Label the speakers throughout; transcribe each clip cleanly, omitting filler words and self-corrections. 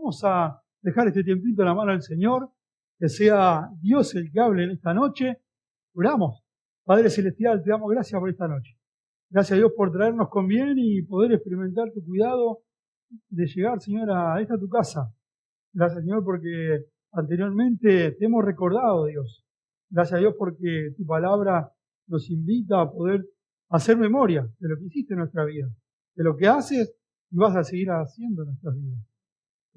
Speaker 1: vamos a dejar este tiempito en la mano del Señor, que sea Dios el que hable en esta noche. Oramos. Padre Celestial, te damos gracias por esta noche. Gracias a Dios por traernos con bien y poder experimentar tu cuidado de llegar, Señor, a esta tu casa. Gracias, Señor, porque anteriormente te hemos recordado, Dios. Gracias a Dios porque tu palabra nos invita a poder hacer memoria de lo que hiciste en nuestra vida, de lo que haces y vas a seguir haciendo en nuestras vidas.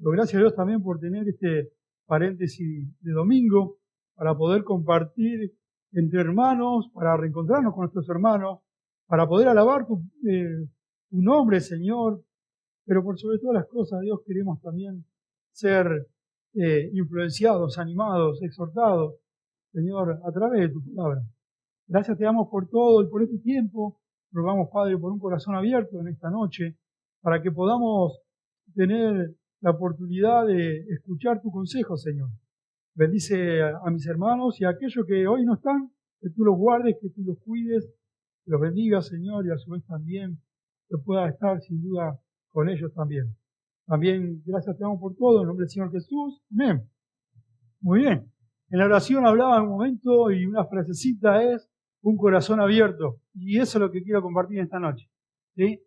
Speaker 1: Pero gracias a Dios también por tener este paréntesis de domingo para poder compartir entre hermanos, para reencontrarnos con nuestros hermanos, para poder alabar tu nombre, Señor. Pero por sobre todas las cosas, Dios, queremos también ser influenciados, animados, exhortados, Señor, a través de tu palabra. Gracias te damos por todo y por este tiempo. Rogamos, Padre, por un corazón abierto en esta noche, para que podamos tener la oportunidad de escuchar tu consejo, Señor. Bendice a mis hermanos y a aquellos que hoy no están, que tú los guardes, que tú los cuides, que los bendigas, Señor, y a su vez también que pueda estar sin duda con ellos también. También gracias te damos por todo, en nombre del Señor Jesús. Amén. Muy bien. En la oración hablaba un momento y una frasecita es un corazón abierto. Y eso es lo que quiero compartir esta noche. ¿Sí?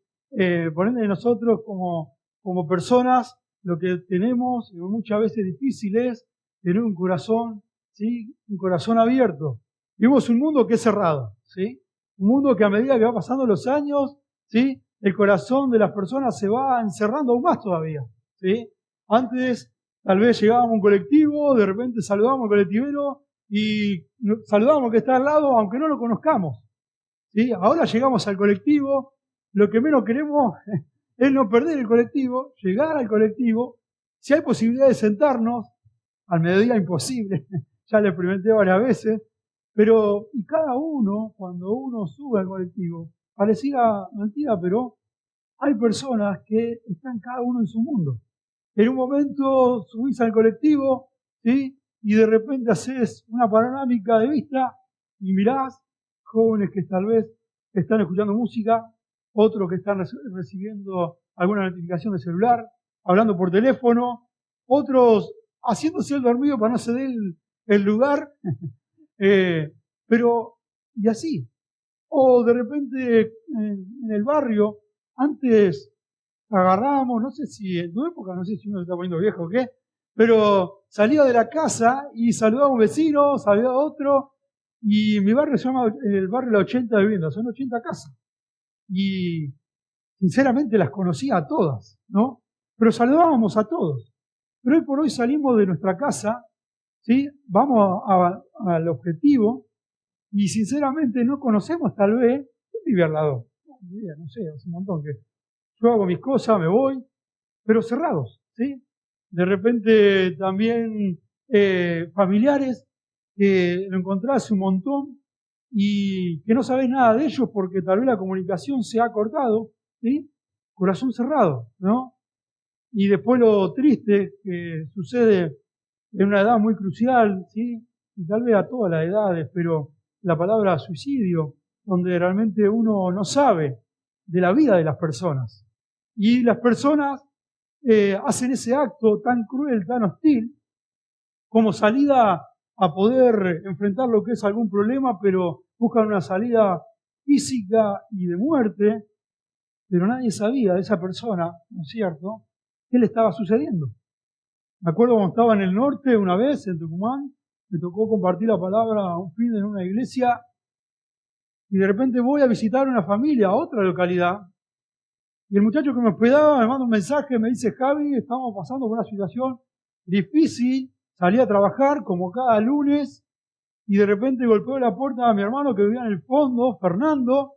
Speaker 1: Por ende, nosotros como personas, lo que tenemos muchas veces difícil es tener un corazón, ¿sí? Un corazón abierto. Vivimos un mundo que es cerrado, ¿sí? Un mundo que a medida que va pasando los años, ¿sí? El corazón de las personas se va encerrando aún más todavía, ¿sí? Antes, tal vez llegábamos a un colectivo, de repente saludábamos al colectivero y saludábamos al que está al lado, aunque no lo conozcamos, ¿sí? Ahora llegamos al colectivo, lo que menos queremos es no perder el colectivo, llegar al colectivo. Si hay posibilidad de sentarnos, al mediodía imposible, ya lo experimenté varias veces, pero y cada uno, cuando uno sube al colectivo, pareciera mentira, pero hay personas que están cada uno en su mundo. En un momento subís al colectivo, ¿sí? Y de repente haces una panorámica de vista y mirás jóvenes que tal vez están escuchando música, otros que están recibiendo alguna notificación de celular, hablando por teléfono, otros haciéndose el dormido para no ceder el lugar, pero y así. O de repente en el barrio, antes agarrábamos, no sé si en tu época, no sé si uno se está poniendo viejo o qué, pero salía de la casa y saludaba a un vecino, saludaba a otro, y mi barrio se llama el barrio La 80 de Viviendas, son 80 casas. Y sinceramente las conocía a todas, ¿no? Pero saludábamos a todos. Pero hoy por hoy salimos de nuestra casa, ¿sí? Vamos al objetivo y sinceramente no conocemos tal vez, ¿quién vive al lado? No sé, hace un montón que yo hago mis cosas, me voy, pero cerrados, ¿sí? De repente también familiares que lo encontrás un montón y que no sabés nada de ellos porque tal vez la comunicación se ha cortado, ¿sí? Corazón cerrado, ¿no? Y después lo triste que sucede en una edad muy crucial, ¿sí? Y tal vez a todas las edades, pero la palabra suicidio, donde realmente uno no sabe de la vida de las personas. Y las personas hacen ese acto tan cruel, tan hostil, como salida a poder enfrentar lo que es algún problema, pero buscan una salida física y de muerte, pero nadie sabía de esa persona, ¿no es cierto?, qué le estaba sucediendo. Me acuerdo cuando estaba en el norte una vez, en Tucumán, me tocó compartir la palabra un fin en una iglesia, y de repente voy a visitar una familia a otra localidad, y el muchacho que me hospedaba me manda un mensaje, me dice: Javi, estamos pasando por una situación difícil, salí a trabajar como cada lunes, y de repente golpeó la puerta a mi hermano que vivía en el fondo, Fernando,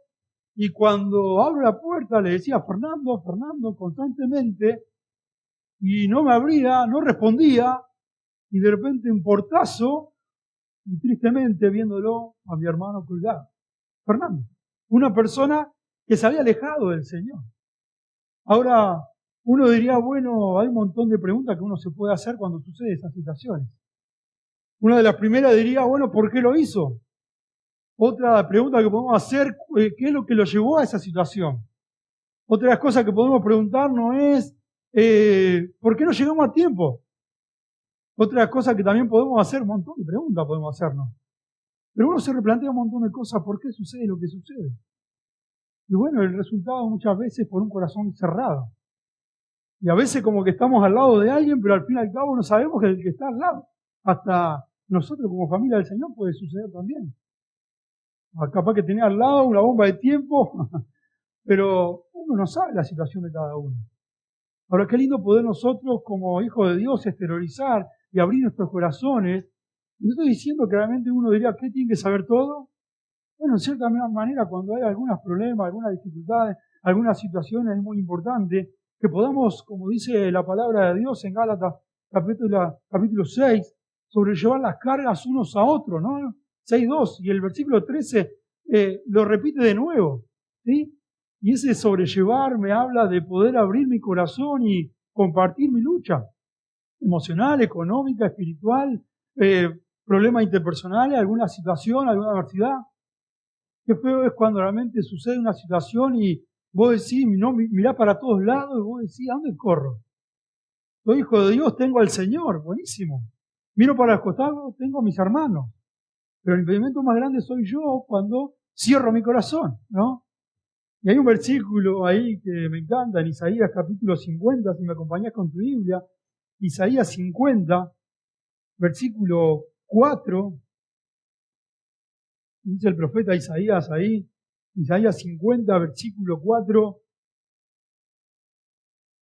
Speaker 1: y cuando abro la puerta le decía Fernando, Fernando, constantemente, y no me abría, no respondía, y de repente un portazo, y tristemente viéndolo a mi hermano colgado. Fernando, una persona que se había alejado del Señor. Ahora, uno diría, bueno, hay un montón de preguntas que uno se puede hacer cuando sucede esas situaciones. Una de las primeras diría, bueno, ¿por qué lo hizo? Otra pregunta que podemos hacer, ¿qué es lo que lo llevó a esa situación? Otra de las cosas que podemos preguntarnos es, ¿Por qué no llegamos a tiempo? Otra cosa que también podemos hacer, un montón de preguntas podemos hacernos. Pero uno se replantea un montón de cosas, ¿por qué sucede lo que sucede? Y bueno, el resultado muchas veces por un corazón cerrado. Y a veces como que estamos al lado de alguien, pero al fin y al cabo no sabemos que el que está al lado. Hasta nosotros como familia del Señor puede suceder también. Capaz que tenés al lado una bomba de tiempo, pero uno no sabe la situación de cada uno. Ahora, qué lindo poder nosotros como hijos de Dios exteriorizar y abrir nuestros corazones. No estoy diciendo que realmente uno diría, ¿qué tiene que saber todo? Bueno, en cierta manera, cuando hay algunos problemas, algunas dificultades, algunas situaciones, es muy importante que podamos, como dice la palabra de Dios en Gálatas capítulo 6, sobrellevar las cargas unos a otros, ¿no? 6:2, y el versículo 13 lo repite de nuevo, ¿sí? Y ese sobrellevar me habla de poder abrir mi corazón y compartir mi lucha emocional, económica, espiritual, problemas interpersonales, alguna situación, alguna adversidad. Qué feo es cuando realmente sucede una situación y vos decís, no, mirás para todos lados y vos decís, ¿a dónde corro? Soy hijo de Dios, tengo al Señor, buenísimo. Miro para el costado, tengo a mis hermanos. Pero el impedimento más grande soy yo cuando cierro mi corazón, ¿no? Y hay un versículo ahí que me encanta, en Isaías capítulo 50, si me acompañás con tu Biblia, Isaías 50, versículo 4, dice el profeta Isaías ahí, Isaías 50, versículo 4,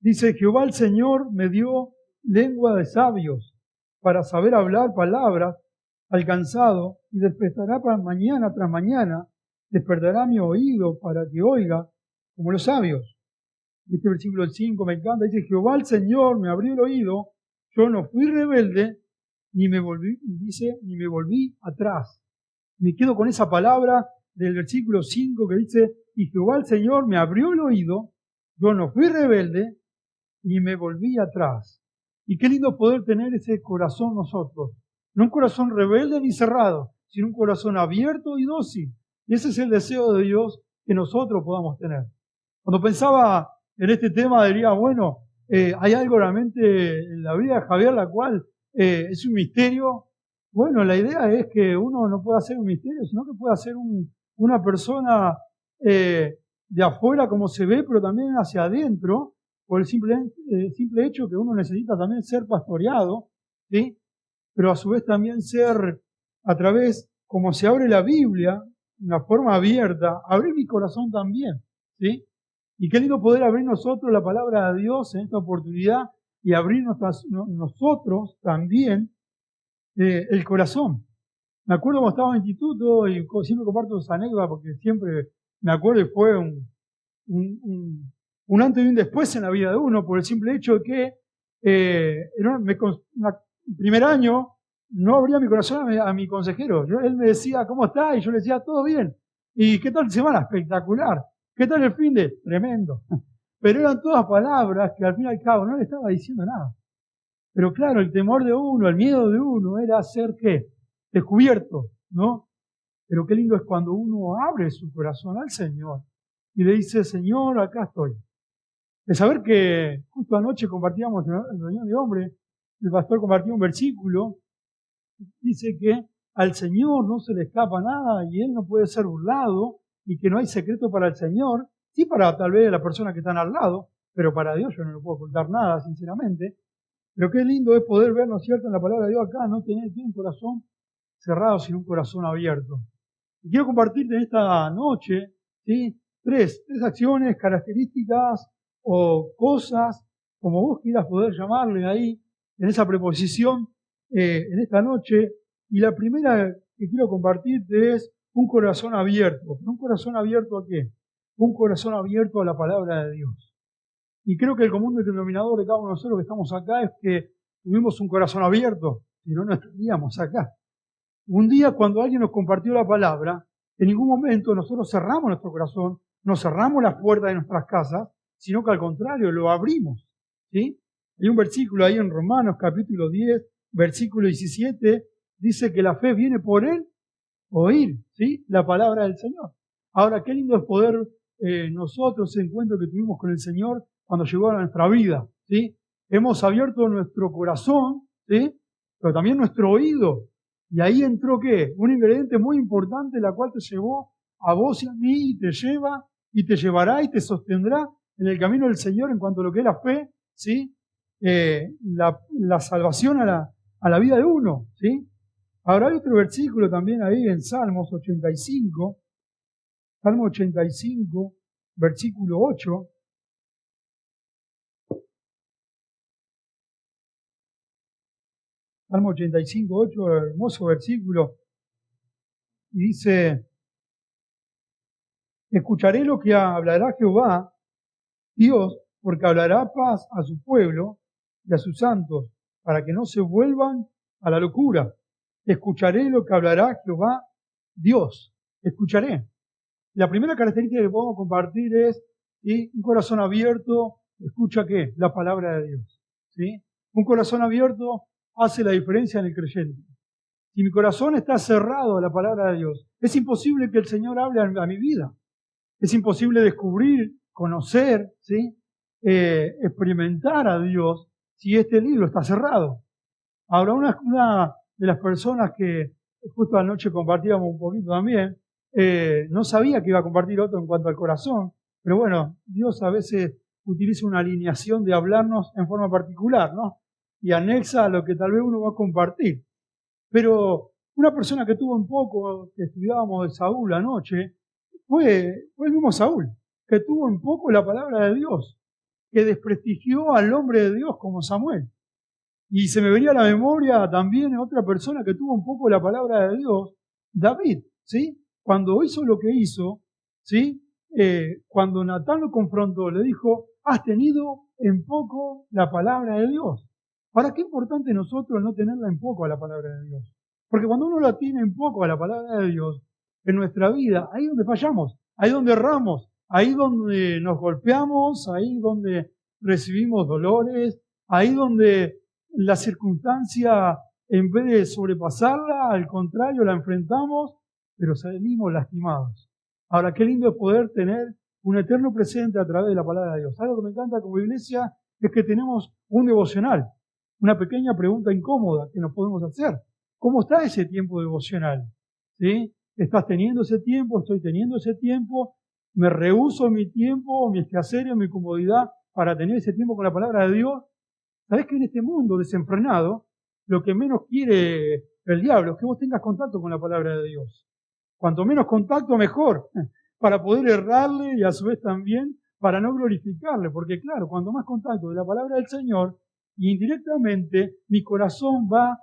Speaker 1: dice, Jehová el Señor me dio lengua de sabios para saber hablar palabras al cansado, y despertará para mañana tras mañana, despertará mi oído para que oiga como los sabios. Y este versículo 5 me encanta, dice, Jehová el Señor me abrió el oído, yo no fui rebelde, ni me volví atrás. Me quedo con esa palabra del versículo 5 que dice, y Jehová el Señor me abrió el oído, yo no fui rebelde, ni me volví atrás. Y qué lindo poder tener ese corazón nosotros. No un corazón rebelde ni cerrado, sino un corazón abierto y dócil. Y ese es el deseo de Dios que nosotros podamos tener. Cuando pensaba en este tema, diría, bueno, hay algo realmente en la vida de Javier, la cual es un misterio. Bueno, la idea es que uno no pueda ser un misterio, sino que pueda ser una persona de afuera como se ve, pero también hacia adentro, por el simple hecho que uno necesita también ser pastoreado, ¿sí? Pero a su vez también ser a través, como se abre la Biblia, una forma abierta, abrir mi corazón también, ¿sí? Y qué lindo poder abrir nosotros la palabra de Dios en esta oportunidad y abrir nosotros también el corazón. Me acuerdo cuando estaba en instituto y siempre comparto esa anécdota porque siempre me acuerdo y fue un antes y un después en la vida de uno por el simple hecho de que el primer año no abría mi corazón a mi consejero. Él me decía, ¿cómo está? Y yo le decía, todo bien. ¿Y qué tal semana? Espectacular. ¿Qué tal el fin de? Tremendo. Pero eran todas palabras que al fin y al cabo no le estaba diciendo nada. Pero claro, el temor de uno, el miedo de uno era ser, ¿qué? Descubierto, ¿no? Pero qué lindo es cuando uno abre su corazón al Señor y le dice, Señor, acá estoy. De saber que justo anoche compartíamos en la reunión de hombres, el pastor compartió un versículo, dice que al Señor no se le escapa nada y Él no puede ser burlado y que no hay secreto para el Señor, sí para tal vez las personas que están al lado, pero para Dios yo no le puedo ocultar nada, sinceramente. Pero qué lindo es poder ver, ¿no es cierto?, en la palabra de Dios acá, no tener un corazón cerrado, sino un corazón abierto. Y quiero compartirte en esta noche, ¿sí?, tres acciones, características o cosas, como vos quieras poder llamarle ahí, en esa preposición, en esta noche. Y la primera que quiero compartirte es un corazón abierto. ¿Un corazón abierto a qué? Un corazón abierto a la palabra de Dios. Y creo que el común denominador de cada uno de nosotros que estamos acá es que tuvimos un corazón abierto, si no, no estaríamos acá. Un día cuando alguien nos compartió la palabra, en ningún momento nosotros cerramos nuestro corazón, no cerramos las puertas de nuestras casas, sino que al contrario, lo abrimos, ¿sí? Hay un versículo ahí en Romanos capítulo 10, versículo 17, dice que la fe viene por el oír, ¿sí?, la palabra del Señor. Ahora, qué lindo es poder nosotros, ese encuentro que tuvimos con el Señor cuando llegó a nuestra vida, ¿sí? Hemos abierto nuestro corazón, ¿sí? Pero también nuestro oído. Y ahí entró, ¿qué? Un ingrediente muy importante, la cual te llevó a vos y a mí, y te lleva, y te llevará, y te sostendrá en el camino del Señor en cuanto a lo que es la fe, ¿sí? La salvación a la vida de uno, ¿sí? Ahora hay otro versículo también ahí en Salmo 85, versículo 8. Salmo 85, 8, hermoso versículo. Y dice, escucharé lo que hablará Jehová, Dios, porque hablará paz a su pueblo y a sus santos, para que no se vuelvan a la locura. Escucharé lo que hablará Jehová, Dios. Escucharé. La primera característica que podemos compartir es un corazón abierto, escucha ¿qué? La palabra de Dios. ¿Sí? Un corazón abierto hace la diferencia en el creyente. Si mi corazón está cerrado a la palabra de Dios, es imposible que el Señor hable a mi vida. Es imposible descubrir, conocer, ¿sí? Experimentar a Dios si este libro está cerrado. Ahora, una de las personas que justo anoche compartíamos un poquito también, no sabía que iba a compartir otro en cuanto al corazón, pero bueno, Dios a veces utiliza una alineación de hablarnos en forma particular, ¿no? Y anexa a lo que tal vez uno va a compartir. Pero una persona que tuvo un poco, que estudiábamos de Saúl anoche, fue el mismo Saúl, que tuvo un poco la palabra de Dios, que desprestigió al hombre de Dios como Samuel. Y se me venía a la memoria también otra persona que tuvo un poco la palabra de Dios, David, ¿sí? Cuando hizo lo que hizo, ¿sí? Cuando Natán lo confrontó, le dijo, has tenido en poco la palabra de Dios. Ahora, qué importante nosotros no tenerla en poco a la palabra de Dios. Porque cuando uno la tiene en poco a la palabra de Dios, en nuestra vida, ahí es donde fallamos, ahí es donde erramos, ahí donde nos golpeamos, ahí donde recibimos dolores, ahí donde la circunstancia, en vez de sobrepasarla, al contrario, la enfrentamos, pero salimos lastimados. Ahora, qué lindo es poder tener un eterno presente a través de la palabra de Dios. Algo que me encanta como iglesia es que tenemos un devocional, una pequeña pregunta incómoda que nos podemos hacer. ¿Cómo está ese tiempo devocional? ¿Sí? ¿Estás teniendo ese tiempo? ¿Estoy teniendo ese tiempo? ¿Me rehúso mi tiempo, mis quehaceres, mi comodidad para tener ese tiempo con la palabra de Dios? ¿Sabés que en este mundo desenfrenado, lo que menos quiere el diablo es que vos tengas contacto con la palabra de Dios? Cuanto menos contacto, mejor, para poder errarle y a su vez también para no glorificarle. Porque claro, cuanto más contacto de la palabra del Señor, y indirectamente mi corazón va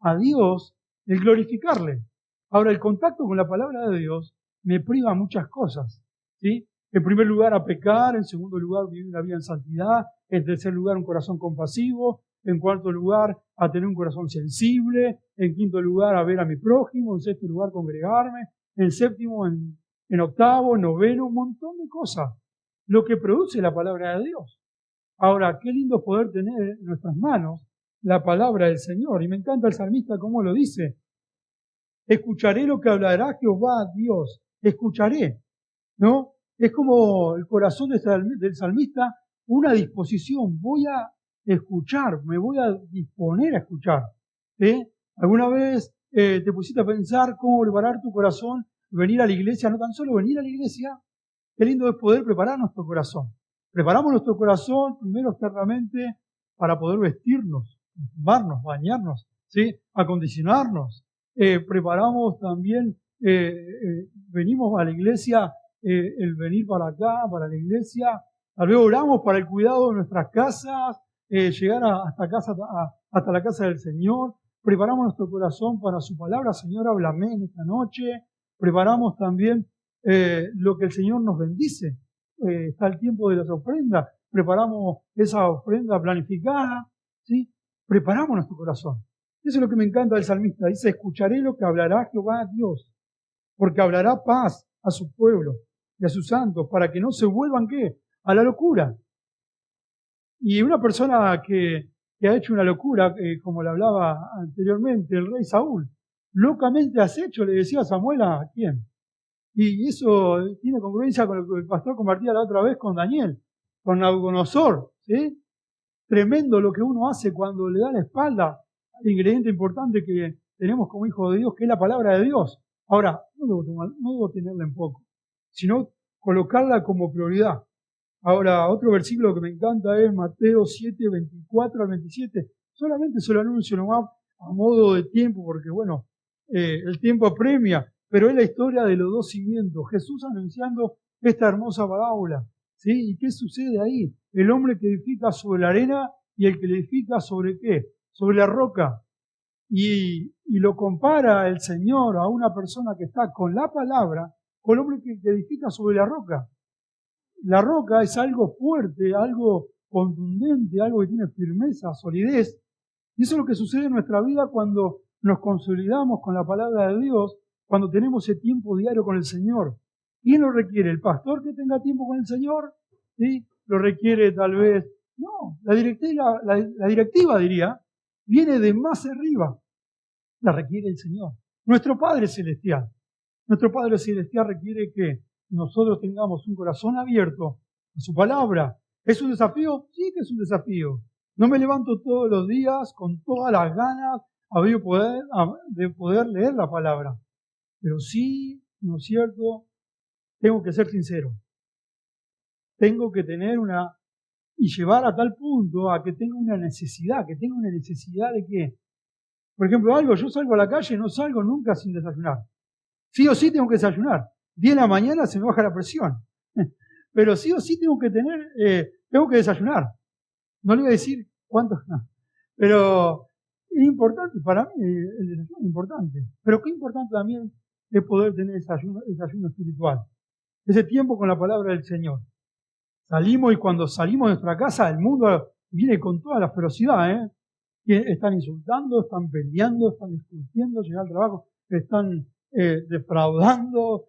Speaker 1: a Dios el glorificarle. Ahora, el contacto con la palabra de Dios me priva muchas cosas, ¿sí? En primer lugar, a pecar. En segundo lugar, vivir una vida en santidad. En tercer lugar, un corazón compasivo. En cuarto lugar, a tener un corazón sensible. En quinto lugar, a ver a mi prójimo. En sexto lugar, congregarme. En séptimo, en octavo, en noveno, un montón de cosas. Lo que produce la palabra de Dios. Ahora, qué lindo poder tener en nuestras manos la palabra del Señor. Y me encanta el salmista cómo lo dice. Escucharé lo que hablará Jehová Dios. Escucharé, ¿no? Es como el corazón del salmista, una disposición. Voy a escuchar, me voy a disponer a escuchar. ¿Alguna vez te pusiste a pensar cómo preparar tu corazón, venir a la iglesia? No tan solo venir a la iglesia, qué lindo es poder preparar nuestro corazón. Preparamos nuestro corazón primero externamente para poder vestirnos, formarnos, bañarnos, ¿sí? Acondicionarnos. Preparamos también, venimos a la iglesia, el venir para acá, para la iglesia. Tal vez oramos para el cuidado de nuestras casas, llegar hasta la casa del Señor. Preparamos nuestro corazón para su palabra. Señor, háblame en esta noche. Preparamos también lo que el Señor nos bendice. Está el tiempo de las ofrendas. Preparamos esa ofrenda planificada, ¿sí? Preparamos nuestro corazón. Eso es lo que me encanta del salmista. Dice, escucharé lo que hablará Jehová Dios, porque hablará paz a su pueblo y a sus santos, para que no se vuelvan, ¿qué? A la locura. Y una persona que ha hecho una locura, como le hablaba anteriormente, el rey Saúl, locamente has hecho, le decía a Samuel, ¿a quién? Y eso tiene congruencia con lo que el pastor compartía la otra vez con Daniel, con Nabucodonosor, ¿sí? tremendo lo que uno hace cuando le da la espalda al ingrediente importante que tenemos como hijos de Dios, que es la palabra de Dios. Ahora, no debo tenerla en poco, sino colocarla como prioridad. Ahora, otro versículo que me encanta es Mateo 7, 24 al 27. Solamente se lo anuncio nomás a modo de tiempo, porque bueno, el tiempo apremia, pero es la historia de los dos cimientos. Jesús anunciando esta hermosa parábola, ¿sí? ¿Y qué sucede ahí? El hombre que edifica sobre la arena y el que edifica sobre ¿qué? Sobre la roca. Y lo compara el Señor a una persona que está con la palabra, con el hombre que edifica sobre la roca. La roca es algo fuerte, algo contundente, algo que tiene firmeza, solidez. Y eso es lo que sucede en nuestra vida cuando nos consolidamos con la palabra de Dios, cuando tenemos ese tiempo diario con el Señor. ¿Quién lo requiere? ¿El pastor que tenga tiempo con el Señor? ¿Sí? ¿Lo requiere tal vez? No, la directiva diría, viene de más arriba. La requiere el Señor. Nuestro Padre Celestial. Nuestro Padre Celestial requiere que nosotros tengamos un corazón abierto a su palabra. ¿Es un desafío? Sí que es un desafío. No me levanto todos los días con todas las ganas de poder leer la palabra. Pero sí, ¿no es cierto? Tengo que ser sincero. Tengo que tener y llevar a tal punto a que tenga una necesidad. ¿Que tenga una necesidad de qué? Por ejemplo, yo salgo a la calle, no salgo nunca sin desayunar. Sí o sí tengo que desayunar. 10 de la mañana se me baja la presión. Pero sí o sí tengo que desayunar. No le voy a decir cuántos, no. Pero es importante, para mí el desayuno es importante. Pero qué importante también es poder tener desayuno espiritual. Ese tiempo con la palabra del Señor. Salimos y cuando salimos de nuestra casa, el mundo viene con toda la ferocidad, ¿eh? Están insultando, están peleando, están discutiendo, llegar al trabajo, están defraudando,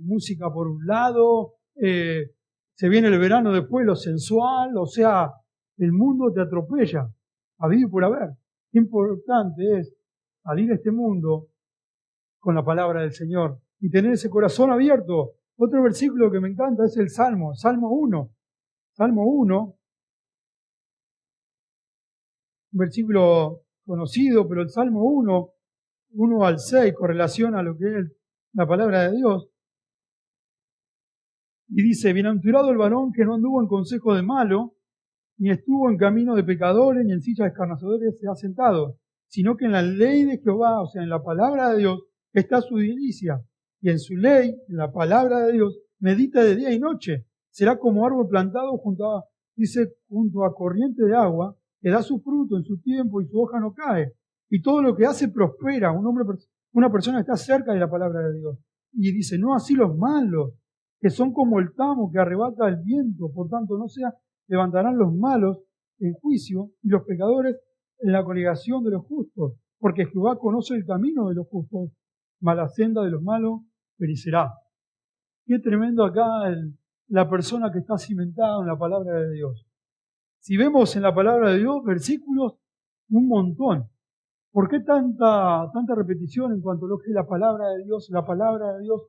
Speaker 1: música por un lado, se viene el verano después, lo sensual, o sea, el mundo te atropella, habido y por haber. Qué importante es salir a este mundo con la palabra del Señor y tener ese corazón abierto. Otro versículo que me encanta es el Salmo 1. Salmo 1, un versículo conocido, pero el Salmo 1 al 6, con relación a lo que es la palabra de Dios. Y dice, bienaventurado el varón que no anduvo en consejo de malo, ni estuvo en camino de pecadores, ni en silla de escarnecedores se ha sentado, sino que en la ley de Jehová, o sea, en la palabra de Dios, está su delicia. Y en su ley, en la palabra de Dios, medita de día y noche. Será como árbol plantado junto a corriente de agua, que da su fruto en su tiempo y su hoja no cae. Y todo lo que hace prospera. Una persona está cerca de la palabra de Dios. Y dice, no así los malos, que son como el tamo que arrebata el viento. Por tanto, no sea, levantarán los malos en juicio y los pecadores en la congregación de los justos. Porque Jehová conoce el camino de los justos, mas la senda de los malos perecerá. Qué tremendo acá la persona que está cimentada en la palabra de Dios. Si vemos en la palabra de Dios versículos, un montón. ¿Por qué tanta repetición en cuanto a lo que es la palabra de Dios? La palabra de Dios.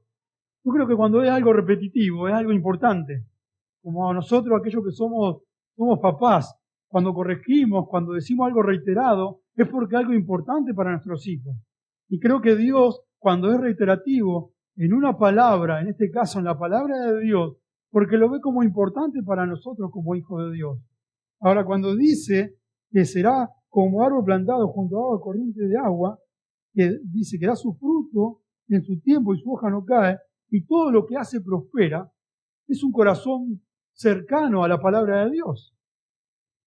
Speaker 1: Yo creo que cuando es algo repetitivo, es algo importante. Como nosotros, aquellos que somos papás, cuando corregimos, cuando decimos algo reiterado, es porque es algo importante para nuestros hijos. Y creo que Dios, cuando es reiterativo en una palabra, en este caso en la palabra de Dios, porque lo ve como importante para nosotros como hijos de Dios. Ahora, cuando dice que será como árbol plantado junto a agua corriente de agua, que dice que da su fruto en su tiempo y su hoja no cae, y todo lo que hace prospera, es un corazón cercano a la palabra de Dios.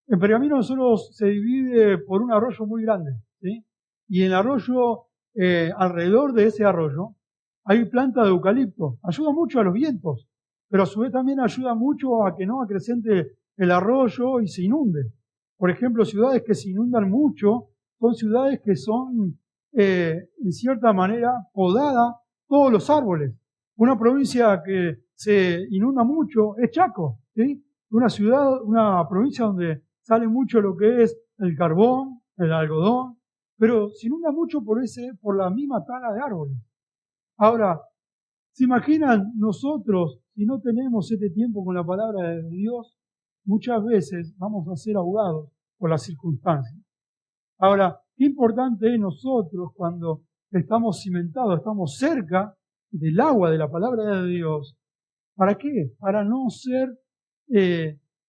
Speaker 1: En Pergamino nosotros se divide por un arroyo muy grande, ¿sí? Y en el arroyo, alrededor de ese arroyo, hay planta de eucalipto. Ayuda mucho a los vientos, pero a su vez también ayuda mucho a que no acrecente el arroyo y se inunde. Por ejemplo, ciudades que se inundan mucho son ciudades que son, en cierta manera, podadas todos los árboles. Una provincia que se inunda mucho es Chaco, ¿sí? Una provincia donde sale mucho lo que es el carbón, el algodón, pero se inunda mucho por la misma tala de árboles. Ahora, ¿se imaginan nosotros, si no tenemos este tiempo con la palabra de Dios, muchas veces vamos a ser ahogados por las circunstancias. Ahora, qué importante es nosotros cuando estamos cimentados, estamos cerca del agua de la palabra de Dios. ¿Para qué? Para no ser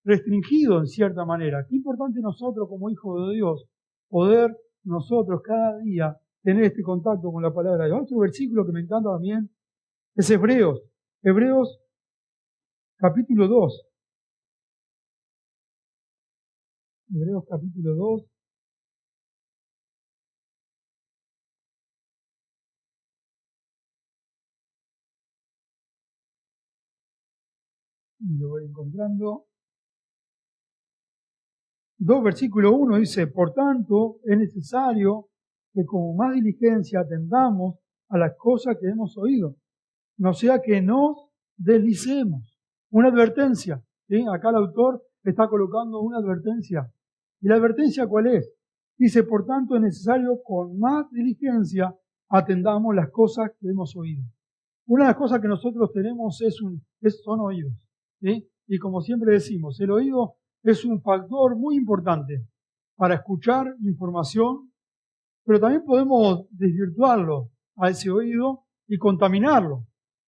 Speaker 1: restringidos en cierta manera. Qué importante nosotros como hijos de Dios poder nosotros cada día tener este contacto con la palabra de Dios. Otro versículo que me encanta también es Hebreos. Hebreos capítulo 2. Hebreos capítulo 2. Y lo voy encontrando. 2, versículo 1 dice, por tanto, es necesario que con más diligencia atendamos a las cosas que hemos oído, no sea que nos deslicemos. Una advertencia, ¿sí? Acá el autor está colocando una advertencia. ¿Y la advertencia cuál es? Dice, por tanto, es necesario con más diligencia atendamos las cosas que hemos oído. Una de las cosas que nosotros tenemos son oídos, ¿sí? Y como siempre decimos, el oído es un factor muy importante para escuchar información, pero también podemos desvirtuarlo a ese oído y contaminarlo.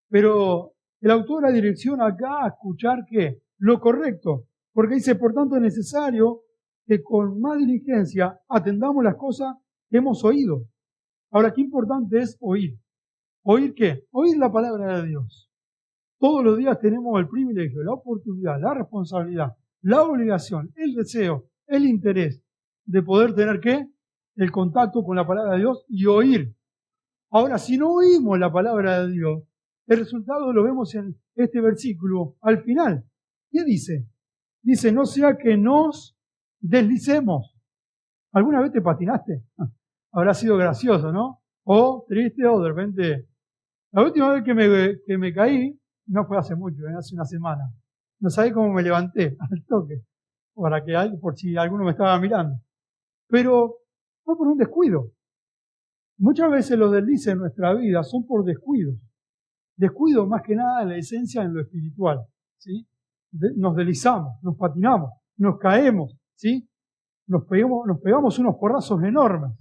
Speaker 1: Pero el autor la direcciona acá a escuchar ¿qué? Lo correcto, porque dice, por tanto es necesario que con más diligencia atendamos las cosas que hemos oído. Ahora, qué importante es oír. ¿Oír qué? Oír la palabra de Dios. Todos los días tenemos el privilegio, la oportunidad, la responsabilidad, la obligación, el deseo, el interés de poder tener ¿qué? El contacto con la palabra de Dios y oír. Ahora, si no oímos la palabra de Dios, el resultado lo vemos en este versículo al final. ¿Qué dice? Dice, no sea que nos deslicemos. ¿Alguna vez te patinaste? Habrá sido gracioso, ¿no? O triste, o de repente. La última vez que me caí, no fue hace mucho, hace una semana. No sabés cómo me levanté al toque, por si alguno me estaba mirando. Pero fue por un descuido. Muchas veces los deslices en nuestra vida son por descuidos. Descuido más que nada en la esencia en lo espiritual, ¿sí? Nos deslizamos, nos patinamos, nos caemos, ¿sí? Nos pegamos unos porrazos enormes.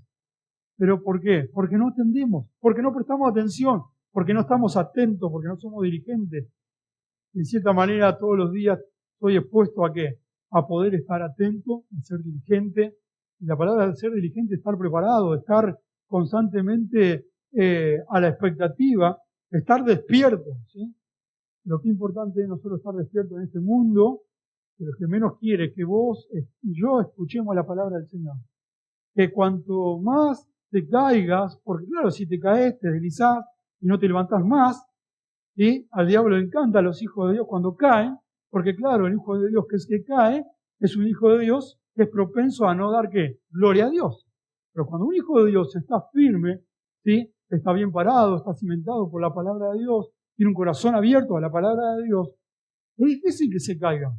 Speaker 1: ¿Pero por qué? Porque no atendemos, porque no prestamos atención, porque no estamos atentos, porque no somos diligentes. En cierta manera, todos los días estoy expuesto a ¿qué? A poder estar atento, a ser diligente. Y la palabra de ser diligente es estar preparado, estar constantemente a la expectativa, estar despierto, ¿sí? Lo que es importante es nosotros estar despiertos en este mundo, que lo que menos quiere es que vos y yo escuchemos la palabra del Señor. Que cuanto más te caigas, porque claro, si te caes, te deslizás y no te levantás más, ¿sí? Al diablo le encanta a los hijos de Dios cuando caen, porque claro, el hijo de Dios que es que cae, es un hijo de Dios que es propenso a no dar ¿qué? Gloria a Dios. Pero cuando un hijo de Dios está firme, ¿sí? Está bien parado, está cimentado por la palabra de Dios, tiene un corazón abierto a la palabra de Dios, es difícil que se caiga.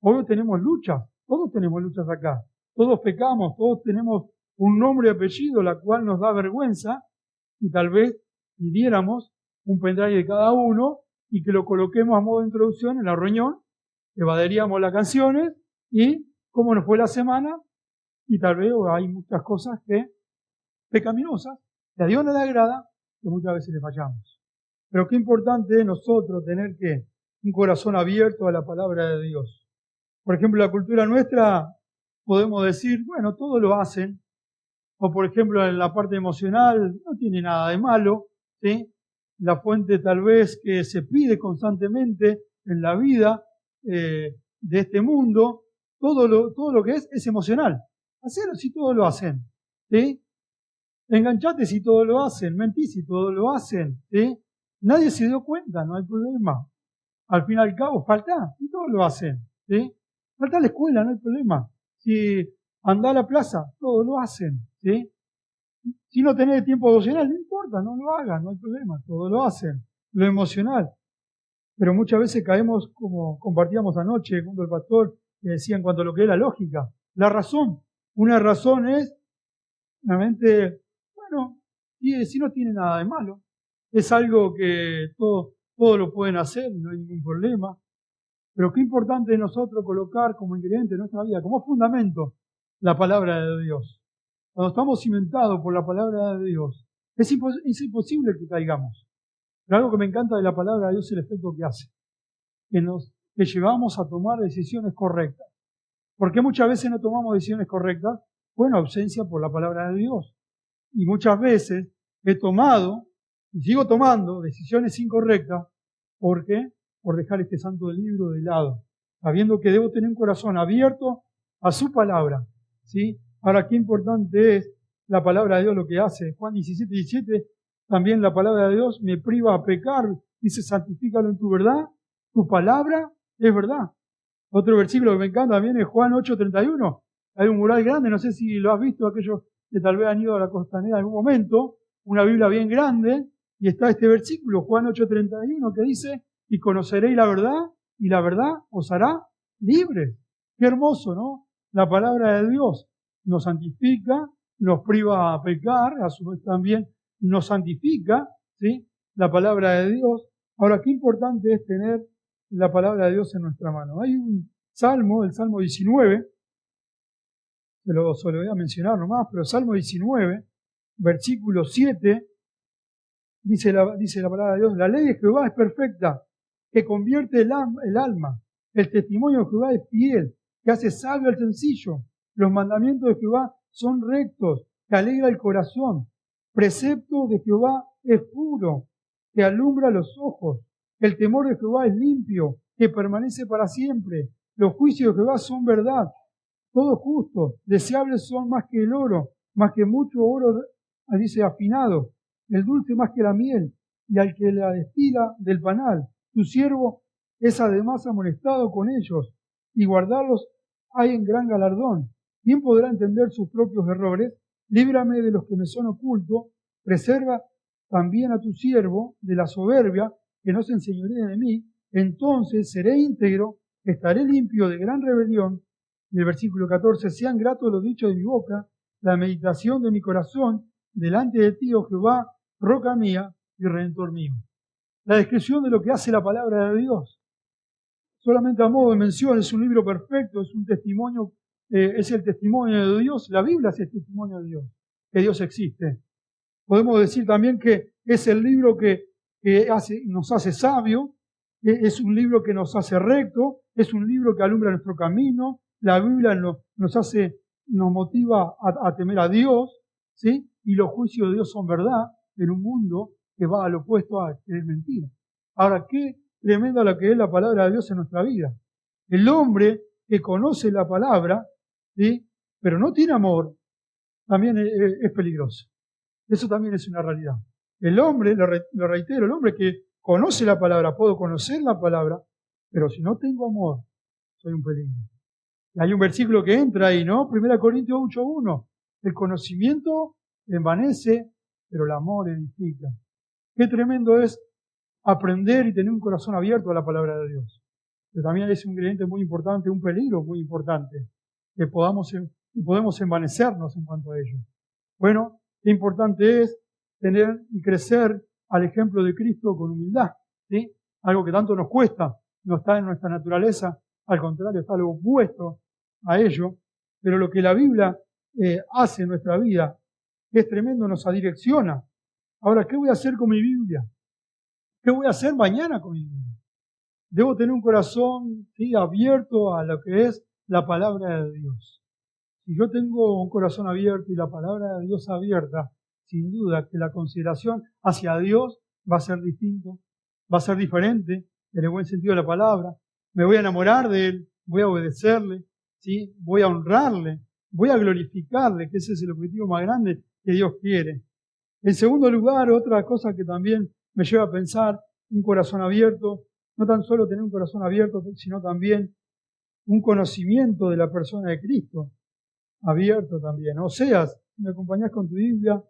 Speaker 1: Hoy tenemos luchas, todos tenemos luchas acá. Todos pecamos, todos tenemos un nombre y apellido, la cual nos da vergüenza, y tal vez pidiéramos un pendrive de cada uno y que lo coloquemos a modo de introducción en la reunión, evadiríamos las canciones y cómo nos fue la semana, y tal vez hay muchas cosas pecaminosas, que a Dios no le agrada, que muchas veces le fallamos. Pero qué importante es nosotros tener un corazón abierto a la palabra de Dios. Por ejemplo, la cultura nuestra, podemos decir, bueno, todos lo hacen, o por ejemplo en la parte emocional, no tiene nada de malo, ¿sí? La fuente tal vez que se pide constantemente en la vida de este mundo, todo lo que es emocional. Hacerlo si todos lo hacen, ¿sí? Enganchate si todos lo hacen, mentí si todos lo hacen, ¿sí? Nadie se dio cuenta, no hay problema. Al fin y al cabo, falta, y todos lo hacen, ¿sí? Falta a la escuela, no hay problema. Si anda a la plaza, todos lo hacen, ¿sí? Si no tenés tiempo devocional, no importa, no lo hagas, no hay problema, todos lo hacen. Lo emocional. Pero muchas veces caemos, como compartíamos anoche junto al pastor, que decía en cuanto a lo que es la lógica, la razón. Una razón es, realmente, bueno, y si no tiene nada de malo, es algo que todos lo pueden hacer, no hay ningún problema. Pero qué importante es nosotros colocar como ingrediente de nuestra vida, como fundamento, la palabra de Dios. Cuando estamos cimentados por la palabra de Dios, es imposible que caigamos. Pero algo que me encanta de la palabra de Dios es el efecto que hace, que llevamos a tomar decisiones correctas. ¿Por qué muchas veces no tomamos decisiones correctas? Bueno, ausencia por la palabra de Dios. Y muchas veces he tomado y sigo tomando decisiones incorrectas. ¿Por qué? Por dejar este santo libro de lado, sabiendo que debo tener un corazón abierto a su palabra, ¿sí? Ahora, qué importante es la palabra de Dios lo que hace. Juan 17:17, también la palabra de Dios me priva a pecar. Dice, santifícalo en tu verdad, tu palabra es verdad. Otro versículo que me encanta también es Juan 8:31. Hay un mural grande, no sé si lo has visto, aquellos que tal vez han ido a la Costanera en algún momento, una Biblia bien grande, y está este versículo, Juan 8:31, que dice, y conoceréis la verdad, y la verdad os hará libres. Qué hermoso, ¿no? La palabra de Dios nos santifica, nos priva a pecar, a su vez también nos santifica, ¿sí? La palabra de Dios. Ahora, qué importante es tener la palabra de Dios en nuestra mano. Hay un salmo, el Salmo 19, se lo voy a mencionar nomás, pero el Salmo 19, versículo 7, dice la palabra de Dios, la ley de Jehová es perfecta, que convierte el alma. El testimonio de Jehová es fiel, que hace sabio al sencillo. Los mandamientos de Jehová son rectos, que alegra el corazón. Precepto de Jehová es puro, que alumbra los ojos. El temor de Jehová es limpio, que permanece para siempre. Los juicios de Jehová son verdad, todos justos. Deseables son más que el oro, más que mucho oro, dice, afinado. El dulce más que la miel, y al que la destila del panal. Tu siervo es además amonestado con ellos, y guardarlos hay en gran galardón. ¿Quién podrá entender sus propios errores? Líbrame de los que me son ocultos. Preserva también a tu siervo de la soberbia, que no se enseñoree de mí. Entonces seré íntegro, estaré limpio de gran rebelión. Y el versículo 14, sean gratos los dichos de mi boca, la meditación de mi corazón, delante de ti, oh Jehová, roca mía y redentor mío. La descripción de lo que hace la palabra de Dios. Solamente a modo de mención, es un libro perfecto, es un testimonio, es el testimonio de Dios. La Biblia es el testimonio de Dios, que Dios existe. Podemos decir también que es el libro que nos hace sabio, es un libro que nos hace recto, es un libro que alumbra nuestro camino. La Biblia nos motiva a temer a Dios, ¿sí? Y los juicios de Dios son verdad en un mundo que va al opuesto a que es mentira. Ahora, qué tremenda lo que es la palabra de Dios en nuestra vida. El hombre que conoce la palabra, ¿sí? Pero no tiene amor, también es peligroso. Eso también es una realidad. El hombre, lo reitero, el hombre que conoce la palabra, puedo conocer la palabra, pero si no tengo amor, soy un peligro. Y hay un versículo que entra ahí, ¿no? 1 Corintios 8:1. El conocimiento envanece, pero el amor edifica. Qué tremendo es aprender y tener un corazón abierto a la palabra de Dios. Pero también es un ingrediente muy importante, un peligro muy importante, que podemos envanecernos en cuanto a ello. Bueno, qué importante es tener y crecer al ejemplo de Cristo con humildad, ¿sí? Algo que tanto nos cuesta, no está en nuestra naturaleza, al contrario, está algo opuesto a ello, pero lo que la Biblia hace en nuestra vida, que es tremendo, nos adirecciona. Ahora, ¿qué voy a hacer con mi Biblia? ¿Qué voy a hacer mañana con mi Biblia? Debo tener un corazón, ¿sí?, abierto a lo que es la palabra de Dios. Si yo tengo un corazón abierto y la palabra de Dios abierta, sin duda que la consideración hacia Dios va a ser distinto, va a ser diferente, en el buen sentido de la palabra. Me voy a enamorar de Él, voy a obedecerle, ¿sí? Voy a honrarle, voy a glorificarle, que ese es el objetivo más grande que Dios quiere. En segundo lugar, otra cosa que también me lleva a pensar, un corazón abierto, no tan solo tener un corazón abierto, sino también un conocimiento de la persona de Cristo abierto también. Oseas, ¿me acompañás con tu Biblia?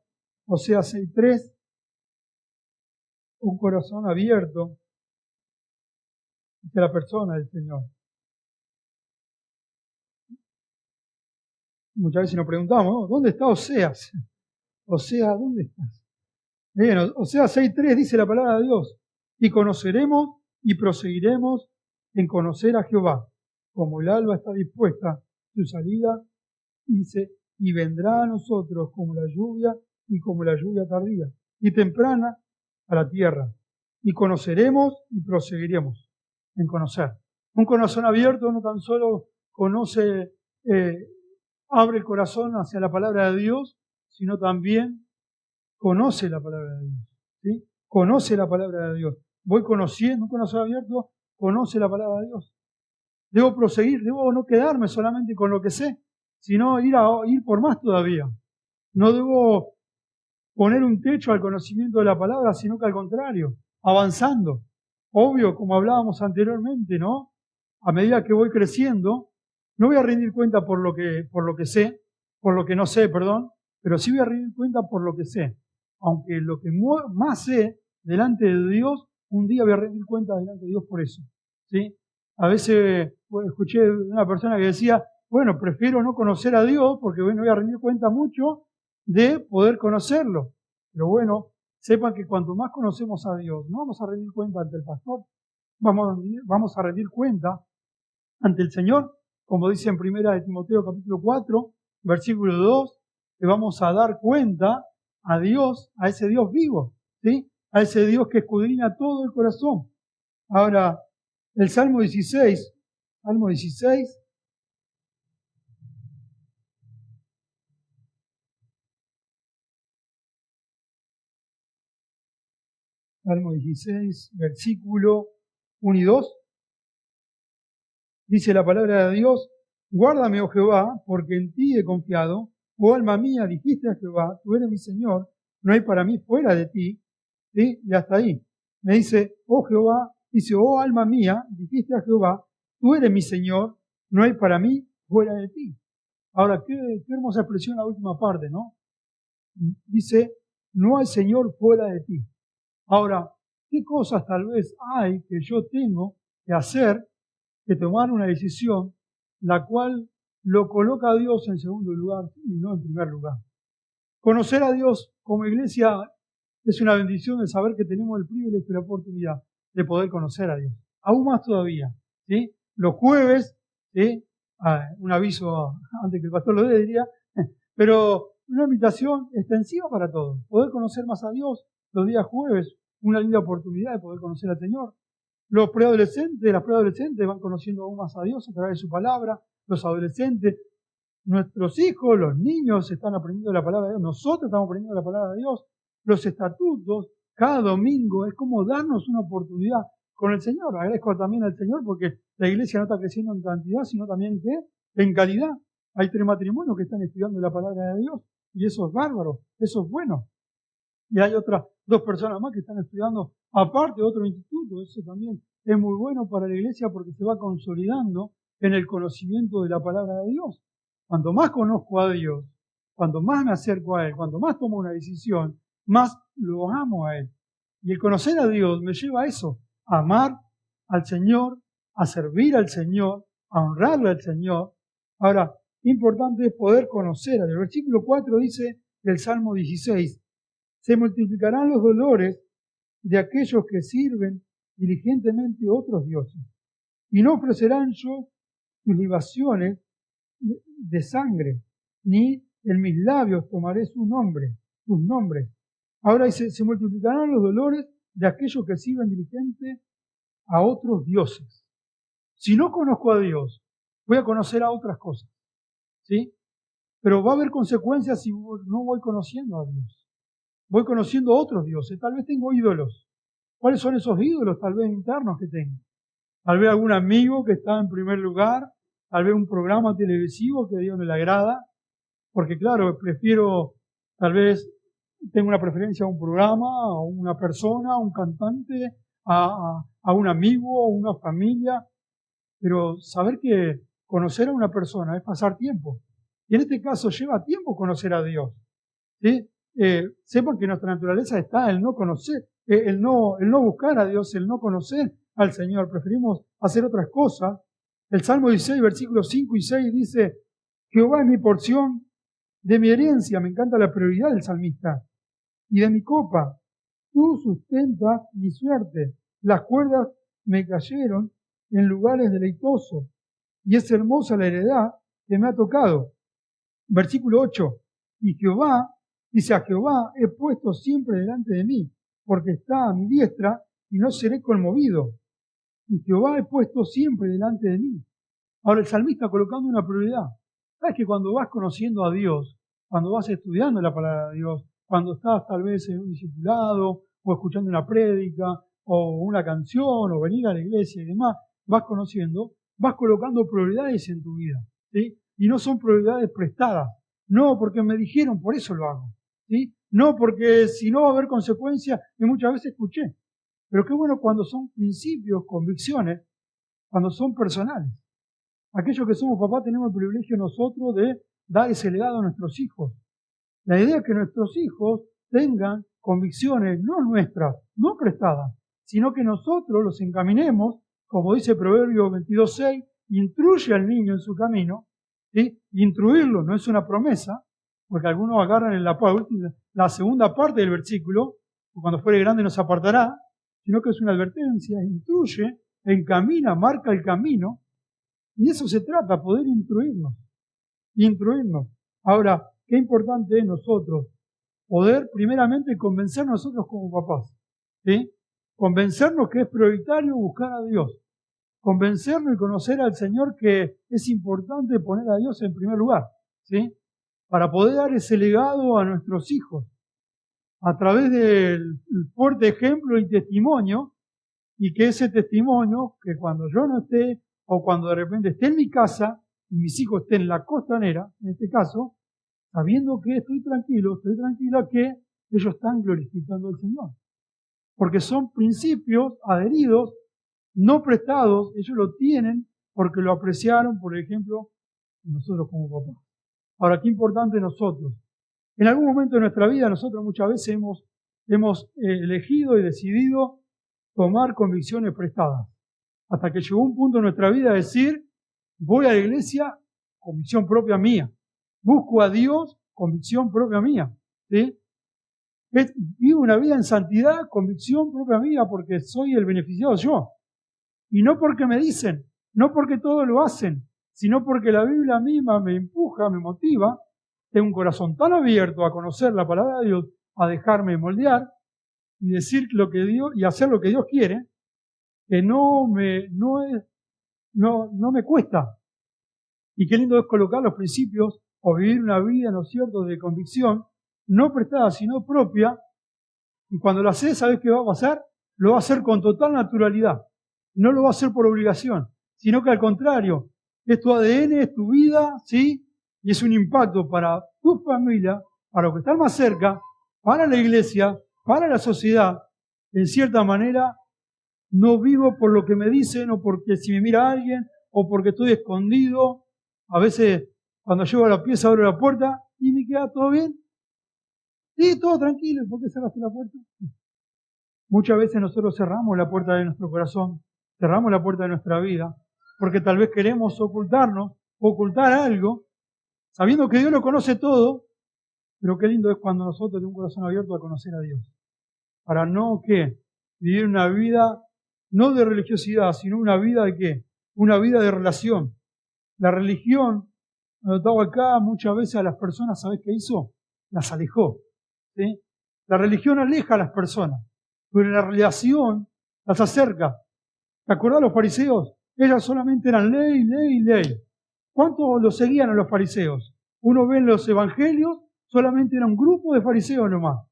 Speaker 1: Oseas 6:3, un corazón abierto de la persona del Señor. Muchas veces nos preguntamos, ¿no? ¿Dónde está Oseas? Oseas, ¿dónde estás? Bien, Oseas 6:3 dice la palabra de Dios, y conoceremos y proseguiremos en conocer a Jehová, como el alba está dispuesta su salida, y dice, y vendrá a nosotros como la lluvia y como la lluvia tardía y temprana a la tierra, y conoceremos y proseguiremos en conocer. Un corazón abierto no tan solo conoce, abre el corazón hacia la palabra de Dios, sino también conoce la palabra de Dios. ¿Sí? Conoce la palabra de Dios. Voy conociendo, un corazón abierto conoce la palabra de Dios. Debo proseguir, debo no quedarme solamente con lo que sé, sino ir por más todavía. No debo poner un techo al conocimiento de la palabra, sino que al contrario, avanzando. Obvio, como hablábamos anteriormente, ¿no? A medida que voy creciendo, no voy a rendir cuenta por lo que sé, por lo que no sé, perdón, pero sí voy a rendir cuenta por lo que sé. Aunque lo que más sé delante de Dios, un día voy a rendir cuenta delante de Dios por eso. ¿Sí? A veces escuché de una persona que decía, bueno, prefiero no conocer a Dios porque bueno, voy a rendir cuenta mucho de poder conocerlo. Pero bueno, sepan que cuanto más conocemos a Dios, no vamos a rendir cuenta ante el pastor, vamos a rendir cuenta ante el Señor, como dice en 1 de Timoteo capítulo 4, versículo 2, que vamos a dar cuenta a Dios, a ese Dios vivo, ¿sí? A ese Dios que escudriña todo el corazón. Ahora, el Salmo 16, Salmo 16, versículo 1 y 2, dice la palabra de Dios, guárdame, oh Jehová, porque en ti he confiado. Oh alma mía, dijiste a Jehová, tú eres mi Señor, no hay para mí fuera de ti. ¿Sí? Y hasta ahí. Me dice, oh Jehová, dice, oh alma mía, dijiste a Jehová, tú eres mi Señor, no hay para mí fuera de ti. Ahora, qué hermosa expresión la última parte, ¿no? Dice, no hay Señor fuera de ti. Ahora, ¿qué cosas tal vez hay que yo tengo que hacer, que tomar una decisión, la cual lo coloca a Dios en segundo lugar y no en primer lugar? Conocer a Dios como iglesia es una bendición de saber que tenemos el privilegio y la oportunidad de poder conocer a Dios. Aún más todavía, ¿sí? Los jueves, ¿sí? Un aviso antes que el pastor lo dé, diría, pero una invitación extensiva para todos. Poder conocer más a Dios los días jueves, una linda oportunidad de poder conocer al Señor. Las preadolescentes van conociendo aún más a Dios a través de su palabra. Los adolescentes, nuestros hijos, los niños están aprendiendo la palabra de Dios. Nosotros estamos aprendiendo la palabra de Dios. Los estatutos, cada domingo, es como darnos una oportunidad con el Señor. Agradezco también al Señor porque la iglesia no está creciendo en cantidad, sino también en calidad. Hay 3 matrimonios que están estudiando la palabra de Dios y eso es bárbaro, eso es bueno. Y hay otras 2 personas más que están estudiando aparte de otro instituto. Eso también es muy bueno para la iglesia porque se va consolidando en el conocimiento de la palabra de Dios. Cuanto más conozco a Dios, cuanto más me acerco a Él, cuanto más tomo una decisión, más lo amo a Él. Y el conocer a Dios me lleva a eso, a amar al Señor, a servir al Señor, a honrarle al Señor. Ahora, importante es poder conocer. El versículo 4 dice del Salmo 16, se multiplicarán los dolores de aquellos que sirven diligentemente otros dioses, y no ofrecerán yo sus libaciones de sangre, ni en mis labios tomaré sus nombres. Ahora dice, se multiplicarán los dolores de aquellos que sirven diligente a otros dioses. Si no conozco a Dios, voy a conocer a otras cosas, ¿sí? Pero va a haber consecuencias si no voy conociendo a Dios. Voy conociendo a otros dioses. Tal vez tengo ídolos. ¿Cuáles son esos ídolos? Tal vez internos que tengo. Tal vez algún amigo que está en primer lugar. Tal vez un programa televisivo que a Dios no le agrada. Porque claro, tal vez tengo una preferencia a un programa, a una persona, a un cantante, a un amigo, a una familia. Pero saber que conocer a una persona es pasar tiempo. Y en este caso lleva tiempo conocer a Dios. ¿Sí? Sepan que nuestra naturaleza está el no conocer, el no buscar a Dios, el no conocer al Señor. Preferimos hacer otras cosas. El Salmo 16, versículos 5 y 6 dice, Jehová es mi porción de mi herencia. Me encanta la prioridad del salmista. Y de mi copa, tú sustentas mi suerte. Las cuerdas me cayeron en lugares deleitosos, y es hermosa la heredad que me ha tocado. Versículo 8, y Jehová, dice, a Jehová he puesto siempre delante de mí, porque está a mi diestra y no seré conmovido. Y Jehová he puesto siempre delante de mí. Ahora el salmista colocando una prioridad. ¿Sabes que cuando vas conociendo a Dios, cuando vas estudiando la palabra de Dios, cuando estás tal vez en un discipulado, o escuchando una prédica, o una canción, o venir a la iglesia y demás, vas conociendo, vas colocando prioridades en tu vida, ¿sí? Y no son prioridades prestadas. No porque me dijeron, por eso lo hago, ¿sí? No porque si no va a haber consecuencias, que muchas veces escuché. Pero qué bueno cuando son principios, convicciones, cuando son personales. Aquellos que somos papás tenemos el privilegio nosotros de dar ese legado a nuestros hijos. La idea es que nuestros hijos tengan convicciones no nuestras, no prestadas, sino que nosotros los encaminemos, como dice Proverbios 22:6, instruye al niño en su camino, ¿sí? Instruirlo no es una promesa, porque algunos agarran en la segunda parte del versículo, cuando fuere grande nos apartará, sino que es una advertencia, instruye, encamina, marca el camino, y de eso se trata, poder instruirnos. Ahora, qué importante es nosotros poder primeramente convencer nosotros como papás, ¿sí? Convencernos que es prioritario buscar a Dios, convencernos y conocer al Señor que es importante poner a Dios en primer lugar, ¿sí? Para poder dar ese legado a nuestros hijos a través del fuerte ejemplo y testimonio, y que ese testimonio, que cuando yo no esté, o cuando de repente esté en mi casa, y mis hijos estén en la costanera, en este caso, sabiendo que estoy tranquila que ellos están glorificando al Señor. Porque son principios adheridos, no prestados, ellos lo tienen porque lo apreciaron, por ejemplo, nosotros como papás. Ahora, qué importante nosotros. En algún momento de nuestra vida, nosotros muchas veces hemos elegido y decidido tomar convicciones prestadas. Hasta que llegó un punto en nuestra vida de decir, voy a la iglesia, convicción propia mía. Busco a Dios, convicción propia mía. ¿Sí? Vivo una vida en santidad, convicción propia mía, porque soy el beneficiado yo. Y no porque me dicen, no porque todos lo hacen, sino porque la Biblia misma me empuja, me motiva. Tengo un corazón tan abierto a conocer la palabra de Dios, a dejarme moldear y decir lo que Dios y hacer lo que Dios quiere, que no me cuesta. Y qué lindo es colocar los principios o vivir una vida, ¿no es cierto?, de convicción, no prestada, sino propia. Y cuando lo haces, ¿sabes qué va a pasar? Lo va a hacer con total naturalidad. No lo va a hacer por obligación, sino que al contrario, es tu ADN, es tu vida, ¿sí? Y es un impacto para tu familia, para los que están más cerca, para la iglesia, para la sociedad. En cierta manera, no vivo por lo que me dicen, o porque si me mira alguien, o porque estoy escondido. A veces, cuando llego a la pieza, abro la puerta y me queda todo bien. Sí, todo tranquilo. ¿Por qué cerraste la puerta? Muchas veces nosotros cerramos la puerta de nuestro corazón, cerramos la puerta de nuestra vida, porque tal vez queremos ocultarnos, ocultar algo, sabiendo que Dios lo conoce todo, pero qué lindo es cuando nosotros tenemos un corazón abierto a conocer a Dios. Para no, ¿qué? Vivir una vida, no de religiosidad, sino una vida de ¿qué? Una vida de relación. La religión, notado acá, muchas veces a las personas, ¿sabes qué hizo? Las alejó. ¿Sí? La religión aleja a las personas, pero la relación las acerca. ¿Te acordás de los fariseos? Ellos solamente eran ley, ley, ley. ¿Cuántos los seguían a los fariseos? Uno ve en los evangelios, solamente era un grupo de fariseos nomás.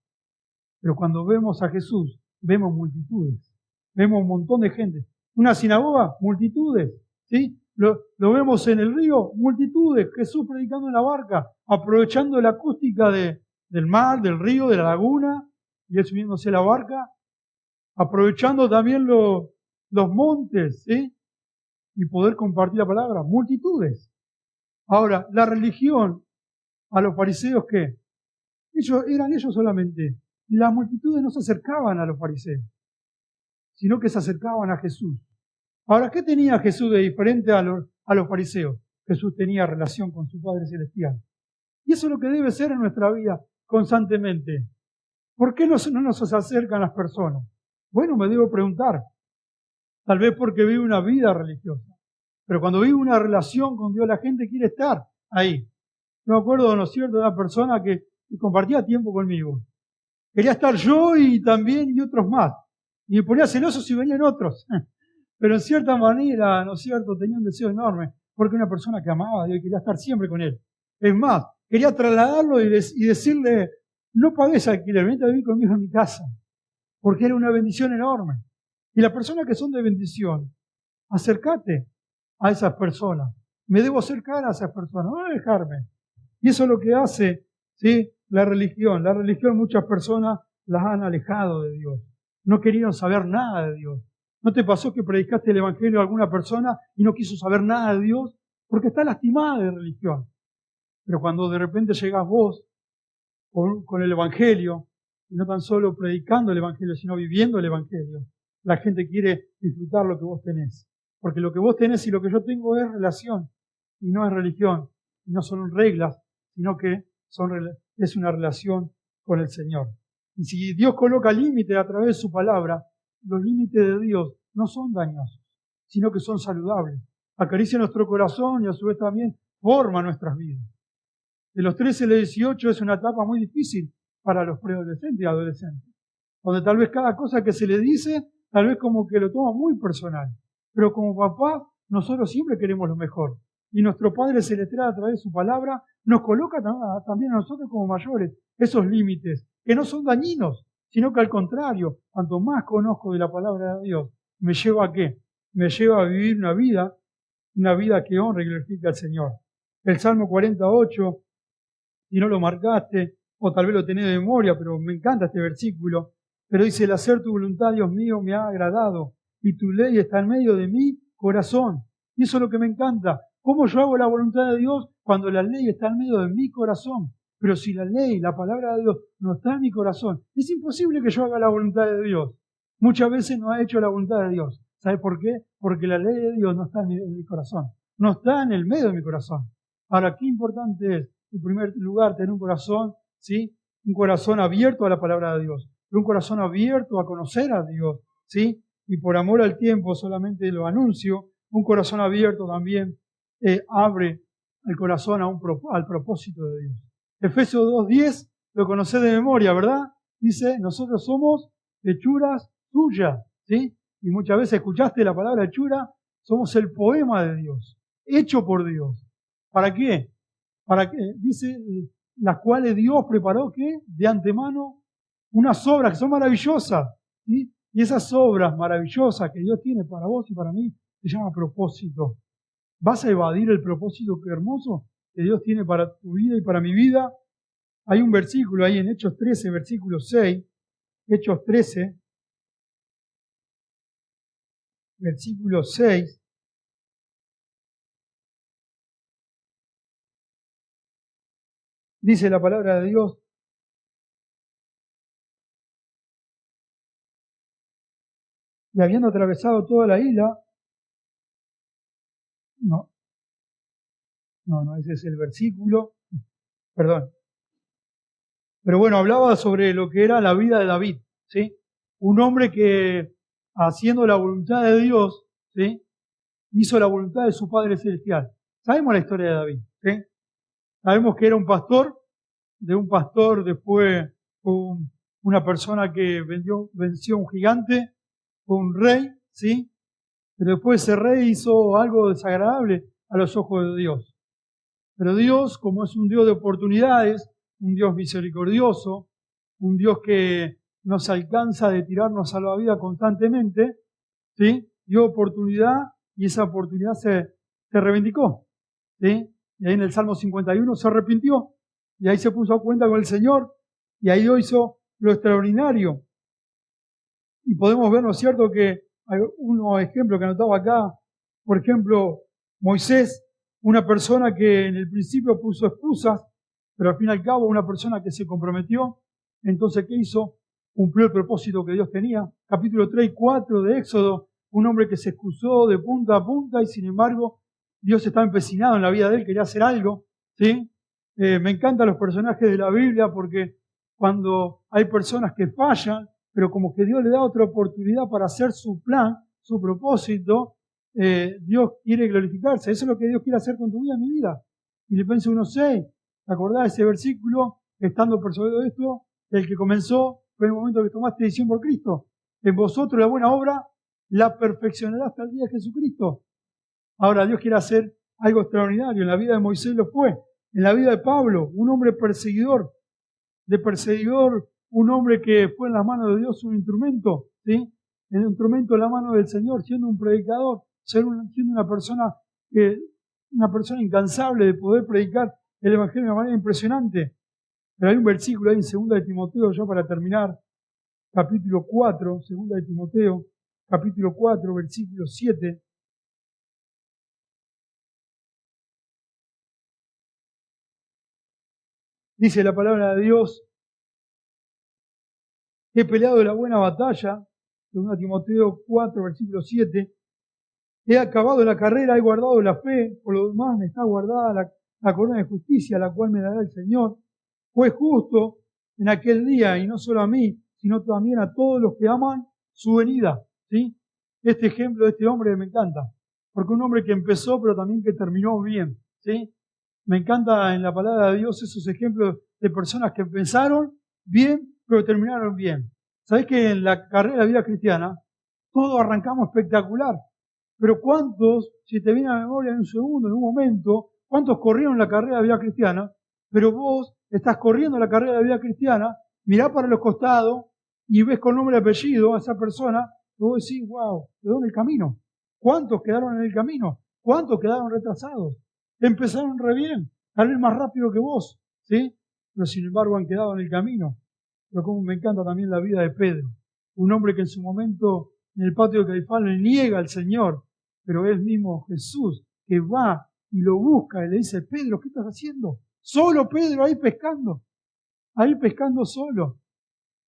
Speaker 1: Pero cuando vemos a Jesús, vemos multitudes. Vemos un montón de gente. Una sinagoga, multitudes. ¿Sí? Lo vemos en el río, multitudes. Jesús predicando en la barca, aprovechando la acústica del mar, del río, de la laguna, y él subiéndose a la barca, aprovechando también los montes, ¿sí? Y poder compartir la palabra. Multitudes. Ahora, la religión, a los fariseos, ¿qué? Eran ellos solamente. Y las multitudes no se acercaban a los fariseos, sino que se acercaban a Jesús. Ahora, ¿qué tenía Jesús de diferente a los fariseos? Jesús tenía relación con su Padre Celestial. Y eso es lo que debe ser en nuestra vida constantemente. ¿Por qué no nos acercan las personas? Bueno, me debo preguntar. tal vez porque vive una vida religiosa. Pero cuando vive una relación con Dios, la gente quiere estar ahí. Yo me acuerdo, ¿no es cierto?, de una persona que compartía tiempo conmigo. Quería estar yo y también y otros más. Y me ponía celoso si venían otros. Pero en cierta manera, ¿no es cierto?, tenía un deseo enorme. Porque una persona que amaba a Dios y quería estar siempre con Él. Es más, quería trasladarlo y decirle, no pagues alquiler, vente a vivir conmigo en mi casa. Porque era una bendición enorme. Y las personas que son de bendición, acércate a esas personas. Me debo acercar a esas personas, no dejarme. Y eso es lo que hace, ¿sí?, la religión. La religión muchas personas las han alejado de Dios. No querían saber nada de Dios. ¿No te pasó que predicaste el Evangelio a alguna persona y no quiso saber nada de Dios? Porque está lastimada de religión. Pero cuando de repente llegás vos con el Evangelio, y no tan solo predicando el Evangelio, sino viviendo el Evangelio, la gente quiere disfrutar lo que vos tenés. Porque lo que vos tenés y lo que yo tengo es relación, y no es religión, y no son reglas, sino que es una relación con el Señor. Y si Dios coloca límites a través de su palabra, los límites de Dios no son dañosos, sino que son saludables. Acaricia nuestro corazón y a su vez también forma nuestras vidas. De los 13 a los 18 es una etapa muy difícil para los preadolescentes y adolescentes, donde tal vez cada cosa que se le dice, tal vez como que lo toma muy personal. Pero como papá, nosotros siempre queremos lo mejor. Y nuestro Padre Celestial, a través de su palabra, nos coloca también a nosotros como mayores esos límites, que no son dañinos, sino que al contrario, cuanto más conozco de la palabra de Dios, ¿me lleva a qué? Me lleva a vivir una vida que honra y glorifica al Señor. El Salmo 48, si no lo marcaste, o tal vez lo tenés de memoria, pero me encanta este versículo, pero dice, el hacer tu voluntad, Dios mío, me ha agradado, y tu ley está en medio de mi corazón. Y eso es lo que me encanta. ¿Cómo yo hago la voluntad de Dios cuando la ley está en medio de mi corazón? Pero si la ley, la palabra de Dios, no está en mi corazón, es imposible que yo haga la voluntad de Dios. Muchas veces no he hecho la voluntad de Dios. ¿Sabe por qué? Porque la ley de Dios no está en mi corazón. No está en el medio de mi corazón. Ahora, qué importante es, en primer lugar, tener un corazón, ¿sí?, un corazón abierto a la palabra de Dios, un corazón abierto a conocer a Dios, ¿sí? Y por amor al tiempo solamente lo anuncio, un corazón abierto también abre el corazón al propósito de Dios. Efesios 2:10, lo conocés de memoria, ¿verdad? Dice, nosotros somos hechuras tuyas, ¿sí? Y muchas veces escuchaste la palabra hechura, somos el poema de Dios, hecho por Dios. ¿Para qué? Para que, dice, las cuales Dios preparó, ¿qué? De antemano, unas obras que son maravillosas, ¿sí? Y esas obras maravillosas que Dios tiene para vos y para mí, se llama propósito. ¿Vas a evadir el propósito que hermoso que Dios tiene para tu vida y para mi vida? Hay un versículo ahí en Hechos 13, versículo 6, Hechos 13, versículo 6, dice la palabra de Dios, y habiendo atravesado toda la isla, no, ese es el versículo, perdón. Pero bueno, hablaba sobre lo que era la vida de David, ¿sí? Un hombre que, haciendo la voluntad de Dios, ¿sí?, hizo la voluntad de su Padre Celestial. Sabemos la historia de David, ¿sí? Sabemos que era un pastor, de un pastor después fue una persona que venció a un gigante, fue un rey, ¿sí? Pero después ese rey hizo algo desagradable a los ojos de Dios. Pero Dios, como es un Dios de oportunidades, un Dios misericordioso, un Dios que nos alcanza de tirarnos a la vida constantemente, ¿sí?, dio oportunidad y esa oportunidad se reivindicó, ¿sí? Y ahí en el Salmo 51 se arrepintió y ahí se puso a cuenta con el Señor y ahí Dios hizo lo extraordinario. Y podemos ver, ¿no es cierto?, que hay unos ejemplos que anotaba acá. Por ejemplo, Moisés, una persona que en el principio puso excusas, pero al fin y al cabo una persona que se comprometió. Entonces, ¿qué hizo? Cumplió el propósito que Dios tenía. Capítulo 3 y 4 de Éxodo, un hombre que se excusó de punta a punta y sin embargo Dios estaba empecinado en la vida de él, quería hacer algo, ¿sí? Me encantan los personajes de la Biblia porque cuando hay personas que fallan, pero como que Dios le da otra oportunidad para hacer su plan, su propósito, Dios quiere glorificarse. Eso es lo que Dios quiere hacer con tu vida, mi vida. Filipenses 1:6, ¿te acordás de ese versículo? Estando persuadido de esto, el que comenzó fue el momento que tomaste decisión por Cristo. En vosotros la buena obra la perfeccionará hasta el día de Jesucristo. Ahora Dios quiere hacer algo extraordinario. En la vida de Moisés lo fue. En la vida de Pablo, un hombre perseguidor, un hombre que fue en las manos de Dios un instrumento, ¿sí? El instrumento en la mano del Señor, siendo un predicador, siendo una persona incansable de poder predicar el Evangelio de una manera impresionante. Pero hay un versículo ahí en 2 de Timoteo, ya para terminar, capítulo 4, 2 de Timoteo, capítulo 4, versículo 7. Dice la palabra de Dios: he peleado la buena batalla, 2 Timoteo 4, versículo 7. He acabado la carrera, he guardado la fe, por lo demás me está guardada la corona de justicia, la cual me dará el Señor. Fue justo en aquel día, y no solo a mí, sino también a todos los que aman su venida. ¿Sí? Este ejemplo de este hombre me encanta, porque un hombre que empezó, pero también que terminó bien. ¿Sí? Me encanta en la palabra de Dios esos ejemplos de personas que empezaron bien, pero terminaron bien. ¿Sabés que en la carrera de la vida cristiana todos arrancamos espectacular? Pero ¿cuántos, si te viene a la memoria en un segundo, en un momento, cuántos corrieron la carrera de la vida cristiana? Pero vos estás corriendo la carrera de la vida cristiana, mirá para los costados y ves con nombre y apellido a esa persona, y vos decís, wow, quedó en el camino. ¿Cuántos quedaron en el camino? ¿Cuántos quedaron retrasados? Empezaron re bien, tal vez más rápido que vos, ¿sí? Pero sin embargo han quedado en el camino. Pero como me encanta también la vida de Pedro, un hombre que en su momento en el patio de Caifás le niega al Señor, pero es mismo Jesús que va y lo busca y le dice: Pedro, ¿qué estás haciendo? Solo Pedro ahí pescando solo.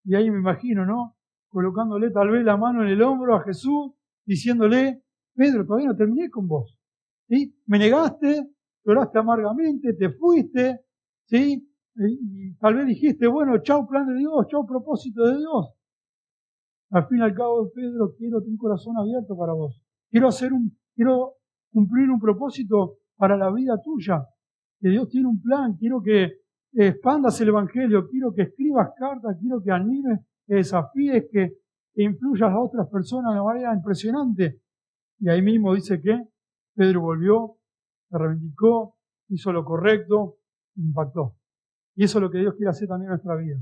Speaker 1: Y ahí me imagino, ¿no? Colocándole tal vez la mano en el hombro a Jesús, diciéndole: Pedro, todavía no terminé con vos. ¿Sí? Me negaste, lloraste amargamente, te fuiste, ¿sí? Y tal vez dijiste: bueno, chau plan de Dios, chau propósito de Dios. Al fin y al cabo, Pedro, quiero un corazón abierto para vos. Quiero cumplir un propósito para la vida tuya. Que Dios tiene un plan. Quiero que expandas el Evangelio. Quiero que escribas cartas. Quiero que animes, que desafíes, que influyas a otras personas de manera impresionante. Y ahí mismo dice que Pedro volvió, se reivindicó, hizo lo correcto, impactó. Y eso es lo que Dios quiere hacer también en nuestra vida.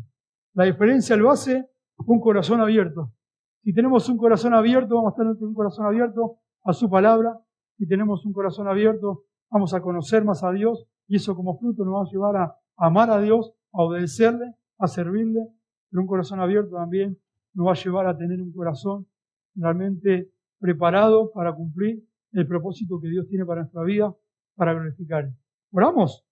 Speaker 1: La diferencia lo hace un corazón abierto. Si tenemos un corazón abierto, vamos a tener un corazón abierto a su palabra. Si tenemos un corazón abierto, vamos a conocer más a Dios, y eso como fruto nos va a llevar a amar a Dios, a obedecerle, a servirle. Pero un corazón abierto también nos va a llevar a tener un corazón realmente preparado para cumplir el propósito que Dios tiene para nuestra vida, para glorificar. ¿Oramos?